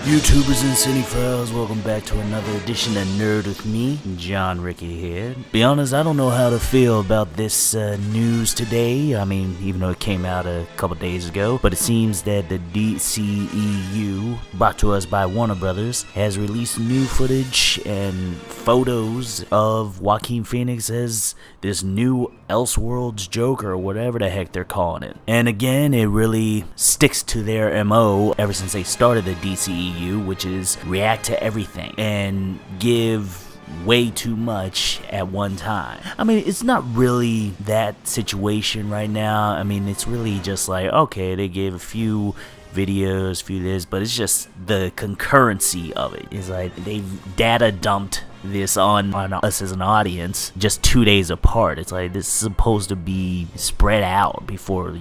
YouTubers and cinephiles, welcome back to another edition of Nerd with me, John Ricky here. Be honest, I don't know how to feel about this news today. I mean, even though it came out a couple days ago, but it seems that the DCEU, brought to us by Warner Brothers, has released new footage and photos of Joaquin Phoenix as this new Elseworlds Joker, or whatever the heck they're calling it. And again, it really sticks to their MO ever since they started the DCEU, which is react to everything and give way too much at one time. I mean, it's not really that situation right now. I mean, it's really just like, okay, they gave a few videos, few this, but it's just the concurrency of it. It's like they've data dumped this on us as an audience just 2 days apart. It's like this is supposed to be spread out before,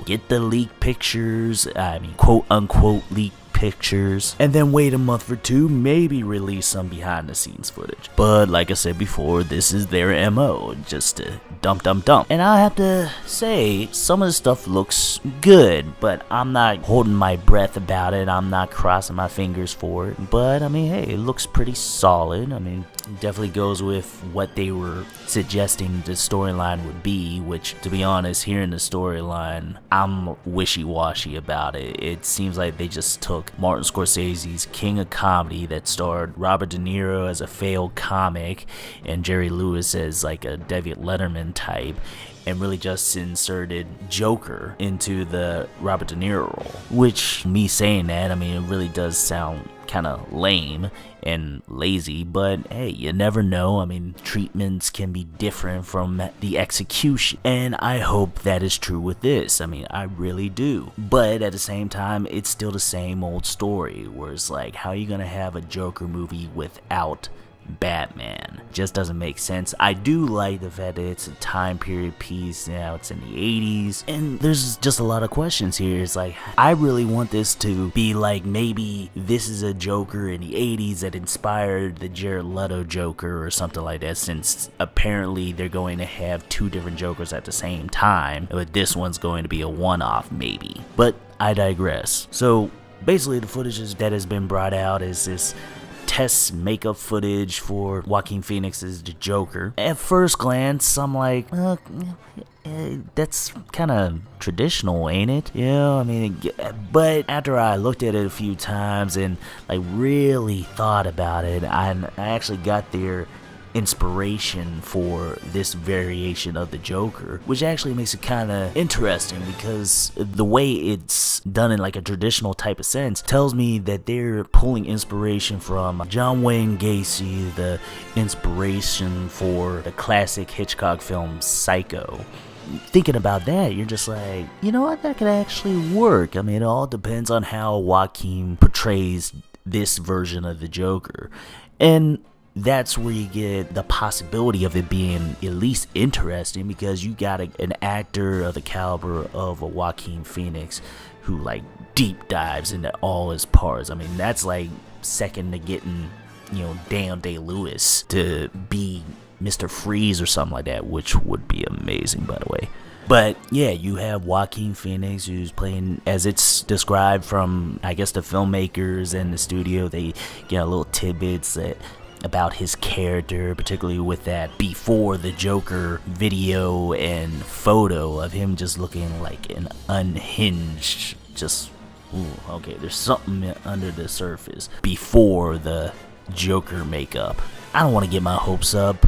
get the leaked pictures, I mean, quote unquote leaked pictures, and then wait a month or two, maybe release some behind the scenes footage. But like I said before, this is their MO, just to dump. And I have to say, some of the stuff looks good, but I'm not holding my breath about it. I'm not crossing my fingers for it. But I mean, hey, it looks pretty solid. I mean, it definitely goes with what they were suggesting the storyline would be, which, to be honest, hearing the storyline, I'm wishy-washy about it. It seems like they just took Martin Scorsese's King of Comedy that starred Robert De Niro as a failed comic and Jerry Lewis as like a David Letterman type, and really just inserted Joker into the Robert De Niro role. Which, me saying that, I mean, it really does sound kind of lame and lazy, but hey, you never know. I mean, treatments can be different from the execution, and I hope that is true with this. I mean, I really do. But at the same time, it's still the same old story, where it's like, how are you gonna have a Joker movie without Batman? Just doesn't make sense. I do like the fact that it's a time period piece. Now it's in the 80s, and there's just a lot of questions here. It's like, I really want this to be like, maybe this is a Joker in the 80s that inspired the Jared Leto Joker or something like that, since apparently they're going to have two different Jokers at the same time, but this one's going to be a one-off maybe. But I digress. So basically, the footage that has been brought out is this test makeup footage for Joaquin Phoenix as the Joker. At first glance, I'm like, that's kind of traditional, ain't it? Yeah, I mean, but after I looked at it a few times and like really thought about it, I actually got their inspiration for this variation of the Joker, which actually makes it kind of interesting, because the way it's done in like a traditional type of sense tells me that they're pulling inspiration from John Wayne Gacy, the inspiration for the classic Hitchcock film Psycho. Thinking about that, you're just like, you know what, that could actually work. I mean, it all depends on how Joaquin portrays this version of the Joker, and that's where you get the possibility of it being at least interesting, because you got an actor of the caliber of a Joaquin Phoenix who like deep dives into all his parts. I mean, that's like second to getting, Daniel Day-Lewis to be Mr. Freeze or something like that, which would be amazing, by the way. But yeah, you have Joaquin Phoenix, who's playing, as it's described from, I guess, the filmmakers and the studio. They get a little tidbits about his character, particularly with that before the Joker video and photo of him just looking like an unhinged, just, okay, there's something under the surface before the Joker makeup. I don't want to get my hopes up,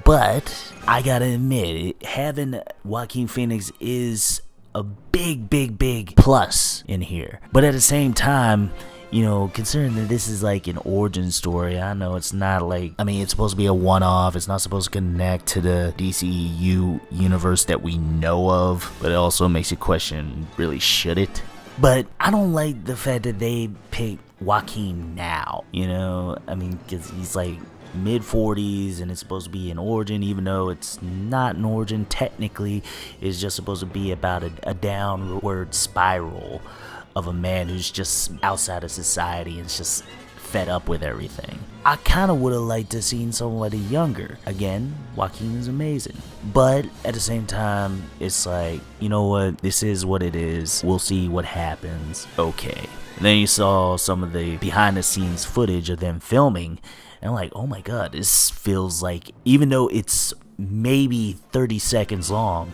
but I gotta admit, having Joaquin Phoenix is a big plus in here. But at the same time, considering that this is like an origin story, I know it's not like, I mean, it's supposed to be a one-off. It's not supposed to connect to the DCEU universe that we know of, but it also makes you question, really, should it? But I don't like the fact that they picked Joaquin now, I mean, because he's like mid-40s and it's supposed to be an origin, even though it's not an origin technically. It's just supposed to be about a downward spiral of a man who's just outside of society and is just fed up with everything. I kind of would have liked to seen somebody younger. Again, Joaquin is amazing. But at the same time, it's like, you know what? This is what it is. We'll see what happens. Okay. And then you saw some of the behind the scenes footage of them filming, and I'm like, oh my god, this feels like, even though it's maybe 30 seconds long,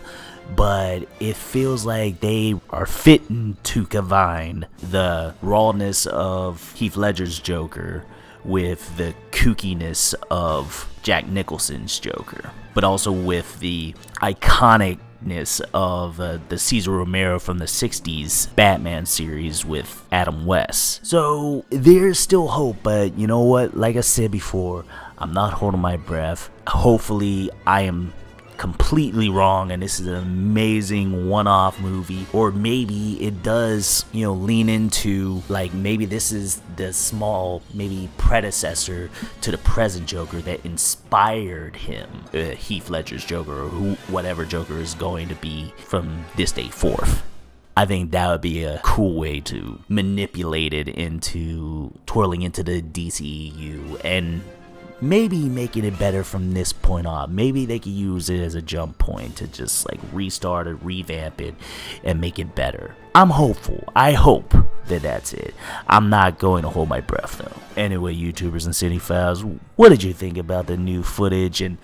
but it feels like they are fitting to combine the rawness of Heath Ledger's Joker with the kookiness of Jack Nicholson's Joker, but also with the iconicness of the Cesar Romero from the 60s Batman series with Adam West. So there's still hope, but you know what? Like I said before, I'm not holding my breath. Hopefully I am completely wrong and this is an amazing one-off movie, or maybe it does, lean into, like, maybe this is the small maybe predecessor to the present Joker that inspired him, Heath Ledger's Joker, or whatever Joker is going to be from this day forth. I think that would be a cool way to manipulate it into twirling into the DCEU and maybe making it better from this point on. Maybe they could use it as a jump point to just like restart it, revamp it, and make it better. I'm hopeful. I hope that that's it. I'm not going to hold my breath though. Anyway, YouTubers and Cinephiles, what did you think about the new footage and,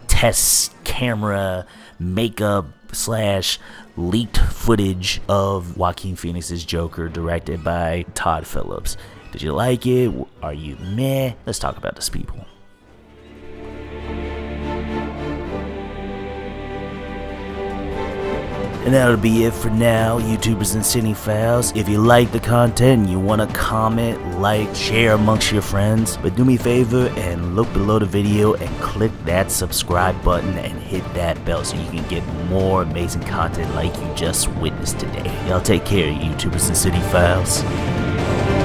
test camera makeup / leaked footage of Joaquin Phoenix's Joker, directed by Todd Phillips? Did you like it? Are you meh? Let's talk about this, people. And that'll be it for now, YouTubers and Cinephiles. If you like the content and you want to comment, like, share amongst your friends, but do me a favor and look below the video and click that subscribe button and hit that bell so you can get more amazing content like you just witnessed today. Y'all take care, YouTubers and Cinephiles.